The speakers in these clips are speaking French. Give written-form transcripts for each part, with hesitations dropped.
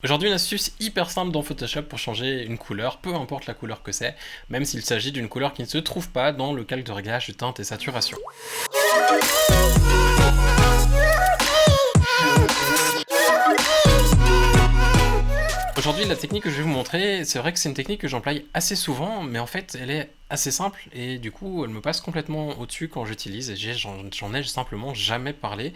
Aujourd'hui, une astuce hyper simple dans Photoshop pour changer une couleur, peu importe la couleur que c'est, même s'il s'agit d'une couleur qui ne se trouve pas dans le calque de réglage de teinte et saturation. Aujourd'hui, la technique que je vais vous montrer, c'est vrai que c'est une technique que j'emploie assez souvent, mais en fait, elle est assez simple et du coup, elle me passe complètement au-dessus quand j'utilise et j'en ai simplement jamais parlé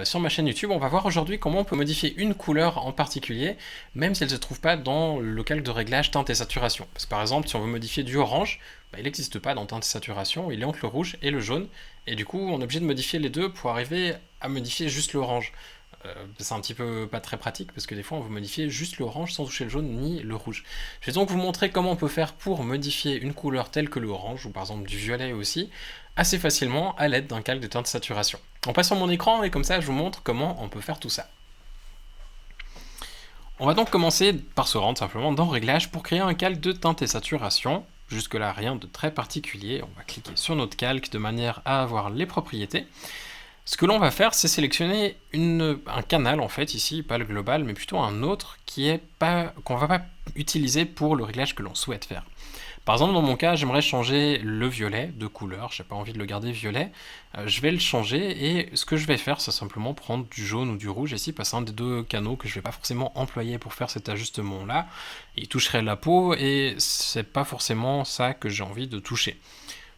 sur ma chaîne YouTube. On va voir aujourd'hui comment on peut modifier une couleur en particulier, même si elle ne se trouve pas dans le calque de réglage teinte et saturation. Parce que par exemple, si on veut modifier du orange, il n'existe pas dans teinte et saturation, il est entre le rouge et le jaune, et du coup, on est obligé de modifier les deux pour arriver à modifier juste l'orange. C'est un petit peu pas très pratique parce que des fois on veut modifier juste l'orange sans toucher le jaune ni le rouge. Je vais donc vous montrer comment on peut faire pour modifier une couleur telle que l'orange ou par exemple du violet aussi assez facilement à l'aide d'un calque de teinte saturation. On passe sur mon écran et comme ça je vous montre comment on peut faire tout ça. On va donc commencer par se rendre simplement dans Réglages pour créer un calque de teinte et saturation. Jusque là rien de très particulier, on va cliquer sur notre calque de manière à avoir les propriétés. Ce que l'on va faire, c'est sélectionner un canal en fait ici, pas le global, mais plutôt un autre qu'on va pas utiliser pour le réglage que l'on souhaite faire. Par exemple, dans mon cas, j'aimerais changer le violet de couleur, j'ai pas envie de le garder violet, je vais le changer et ce que je vais faire, c'est simplement prendre du jaune ou du rouge ici, passer un des deux canaux que je vais pas forcément employer pour faire cet ajustement là. Il toucherait la peau et c'est pas forcément ça que j'ai envie de toucher.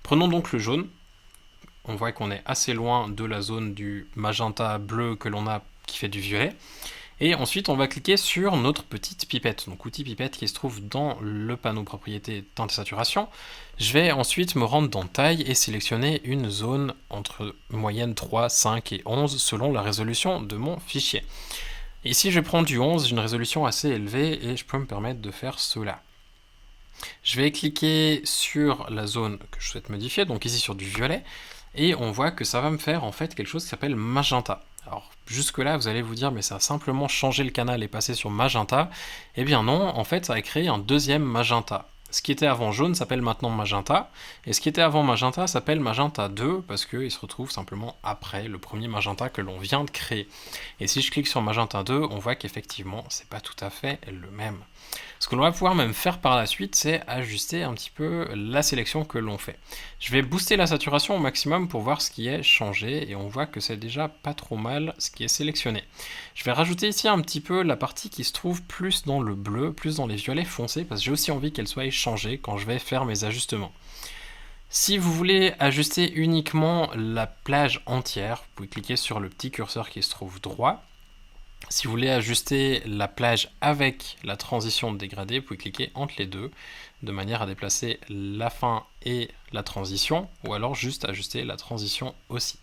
Prenons donc le jaune. On voit qu'on est assez loin de la zone du magenta bleu que l'on a qui fait du violet. Et ensuite, on va cliquer sur notre petite pipette, donc outil pipette qui se trouve dans le panneau propriété teinte et saturation. Je vais ensuite me rendre dans taille et sélectionner une zone entre moyenne 3, 5 et 11 selon la résolution de mon fichier. Ici, je vais prendre du 11, j'ai une résolution assez élevée et je peux me permettre de faire cela. Je vais cliquer sur la zone que je souhaite modifier, donc ici sur du violet. Et on voit que ça va me faire en fait quelque chose qui s'appelle magenta. Alors jusque là vous allez vous dire mais ça a simplement changé le canal et passé sur magenta. Eh bien non, en fait ça a créé un deuxième magenta. Ce qui était avant jaune s'appelle maintenant magenta, et ce qui était avant magenta s'appelle magenta 2 parce qu'il se retrouve simplement après le premier magenta que l'on vient de créer. Et si je clique sur magenta 2, on voit qu'effectivement c'est pas tout à fait le même. Ce que l'on va pouvoir même faire par la suite, c'est ajuster un petit peu la sélection que l'on fait. Je vais booster la saturation au maximum pour voir ce qui est changé, et on voit que c'est déjà pas trop mal ce qui est sélectionné. Je vais rajouter ici un petit peu la partie qui se trouve plus dans le bleu, plus dans les violets foncés, parce que j'ai aussi envie qu'elle soit changée quand je vais faire mes ajustements. Si vous voulez ajuster uniquement la plage entière, vous pouvez cliquer sur le petit curseur qui se trouve droit. Si vous voulez ajuster la plage avec la transition de dégradé, vous pouvez cliquer entre les deux de manière à déplacer la fin et la transition, ou alors juste ajuster la transition aussi.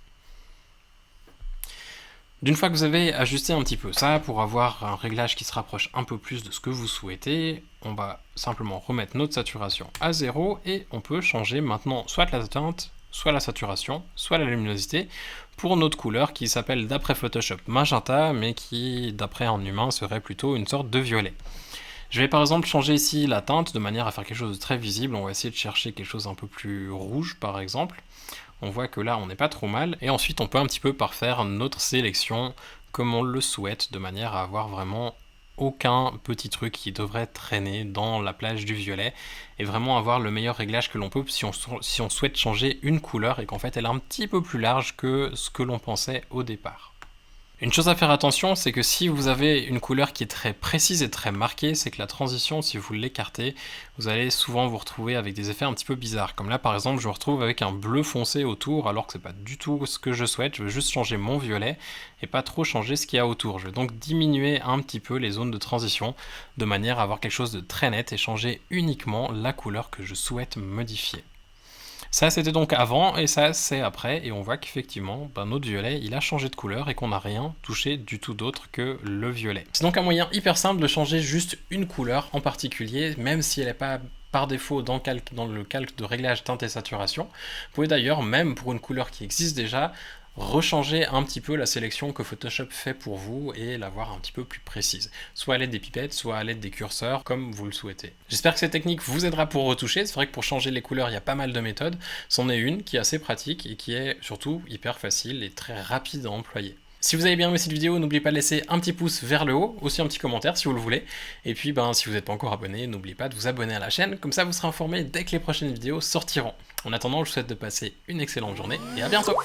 D'une fois que vous avez ajusté un petit peu ça, pour avoir un réglage qui se rapproche un peu plus de ce que vous souhaitez, on va simplement remettre notre saturation à 0 et on peut changer maintenant soit la teinte, soit la saturation, soit la luminosité pour notre couleur qui s'appelle d'après Photoshop magenta, mais qui d'après un humain serait plutôt une sorte de violet. Je vais par exemple changer ici la teinte de manière à faire quelque chose de très visible. On va essayer de chercher quelque chose un peu plus rouge par exemple. On voit que là on n'est pas trop mal, et ensuite on peut un petit peu parfaire notre sélection comme on le souhaite, de manière à avoir vraiment aucun petit truc qui devrait traîner dans la plage du violet, et vraiment avoir le meilleur réglage que l'on peut si on souhaite changer une couleur et qu'en fait elle est un petit peu plus large que ce que l'on pensait au départ. Une chose à faire attention, c'est que si vous avez une couleur qui est très précise et très marquée, c'est que la transition, si vous l'écartez, vous allez souvent vous retrouver avec des effets un petit peu bizarres. Comme là par exemple, je me retrouve avec un bleu foncé autour, alors que c'est pas du tout ce que je souhaite. Je veux juste changer mon violet et pas trop changer ce qu'il y a autour. Je vais donc diminuer un petit peu les zones de transition de manière à avoir quelque chose de très net et changer uniquement la couleur que je souhaite modifier. Ça c'était donc avant et ça c'est après, et on voit qu'effectivement notre violet il a changé de couleur et qu'on n'a rien touché du tout d'autre que le violet. C'est donc un moyen hyper simple de changer juste une couleur en particulier, même si elle n'est pas par défaut dans le calque de réglage teinte et saturation. Vous pouvez d'ailleurs, même pour une couleur qui existe déjà, rechanger un petit peu la sélection que Photoshop fait pour vous et l'avoir un petit peu plus précise, soit à l'aide des pipettes, soit à l'aide des curseurs, comme vous le souhaitez. J'espère que cette technique vous aidera pour retoucher. C'est vrai que pour changer les couleurs, il y a pas mal de méthodes. C'en est une qui est assez pratique et qui est surtout hyper facile et très rapide à employer. Si vous avez bien aimé cette vidéo, n'oubliez pas de laisser un petit pouce vers le haut, aussi un petit commentaire si vous le voulez. Et puis si vous n'êtes pas encore abonné, n'oubliez pas de vous abonner à la chaîne, comme ça vous serez informé dès que les prochaines vidéos sortiront. En attendant, je vous souhaite de passer une excellente journée et à bientôt.